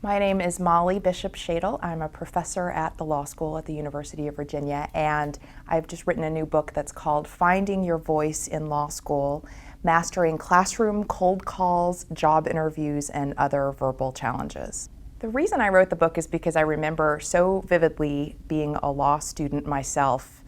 My name is Molly Bishop Shadel. I'm a professor at the law school at the University of Virginia, and I've just written a new book that's called Finding Your Voice in Law School, Mastering Classroom Cold Calls, Job Interviews, and Other Verbal Challenges. The reason I wrote the book is because I remember so vividly being a law student myself.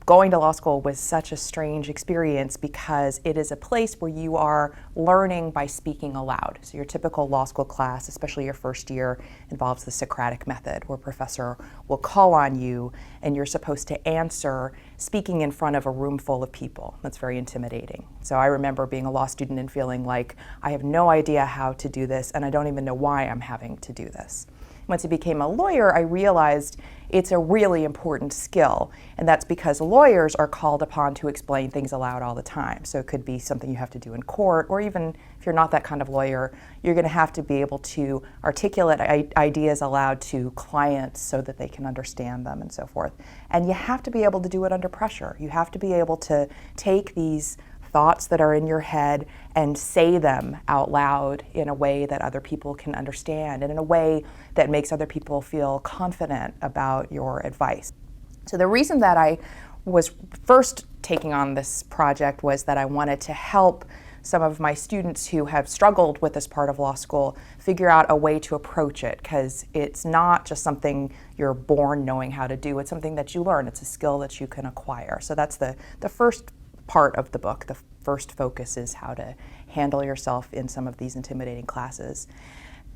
Going to law school was such a strange experience because it is a place where you are learning by speaking aloud. So your typical law school class, especially your first year, involves the Socratic Method, where a professor will call on you and you're supposed to answer speaking in front of a room full of people. That's very intimidating. So I remember being a law student and feeling like I have no idea how to do this and I don't even know why I'm having to do this. Once I became a lawyer, I realized it's a really important skill, and that's because lawyers are called upon to explain things aloud all the time. So it could be something you have to do in court, or even if you're not that kind of lawyer, you're going to have to be able to articulate ideas aloud to clients so that they can understand them and so forth. And you have to be able to do it under pressure. You have to be able to take these thoughts that are in your head and say them out loud in a way that other people can understand and in a way that makes other people feel confident about your advice. So the reason that I was first taking on this project was that I wanted to help some of my students who have struggled with this part of law school figure out a way to approach it, because it's not just something you're born knowing how to do, it's something that you learn, it's a skill that you can acquire. So that's the first part of the book. The first focus is how to handle yourself in some of these intimidating classes.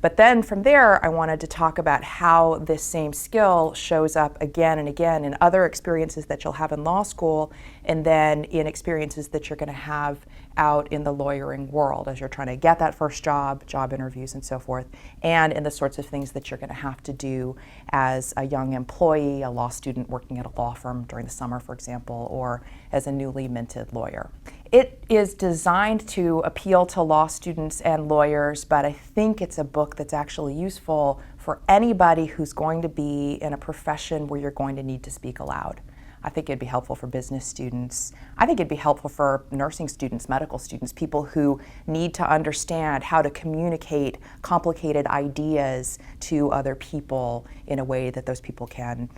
But then from there, I wanted to talk about how this same skill shows up again and again in other experiences that you'll have in law school, and then in experiences that you're going to have out in the lawyering world as you're trying to get that first job, job interviews and so forth, and in the sorts of things that you're going to have to do as a young employee, a law student working at a law firm during the summer, for example, or as a newly minted lawyer. It is designed to appeal to law students and lawyers, but I think it's a book that's actually useful for anybody who's going to be in a profession where you're going to need to speak aloud. I think it'd be helpful for business students. I think it'd be helpful for nursing students, medical students, people who need to understand how to communicate complicated ideas to other people in a way that those people can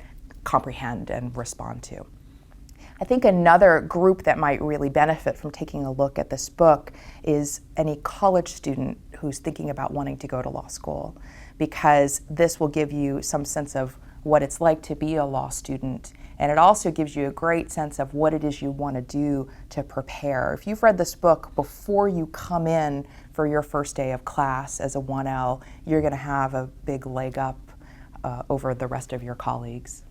comprehend and respond to. I think another group that might really benefit from taking a look at this book is any college student who's thinking about wanting to go to law school, because this will give you some sense of what it's like to be a law student, and it also gives you a great sense of what it is you want to do to prepare. If you've read this book before you come in for your first day of class as a 1L, you're going to have a big leg up over the rest of your colleagues.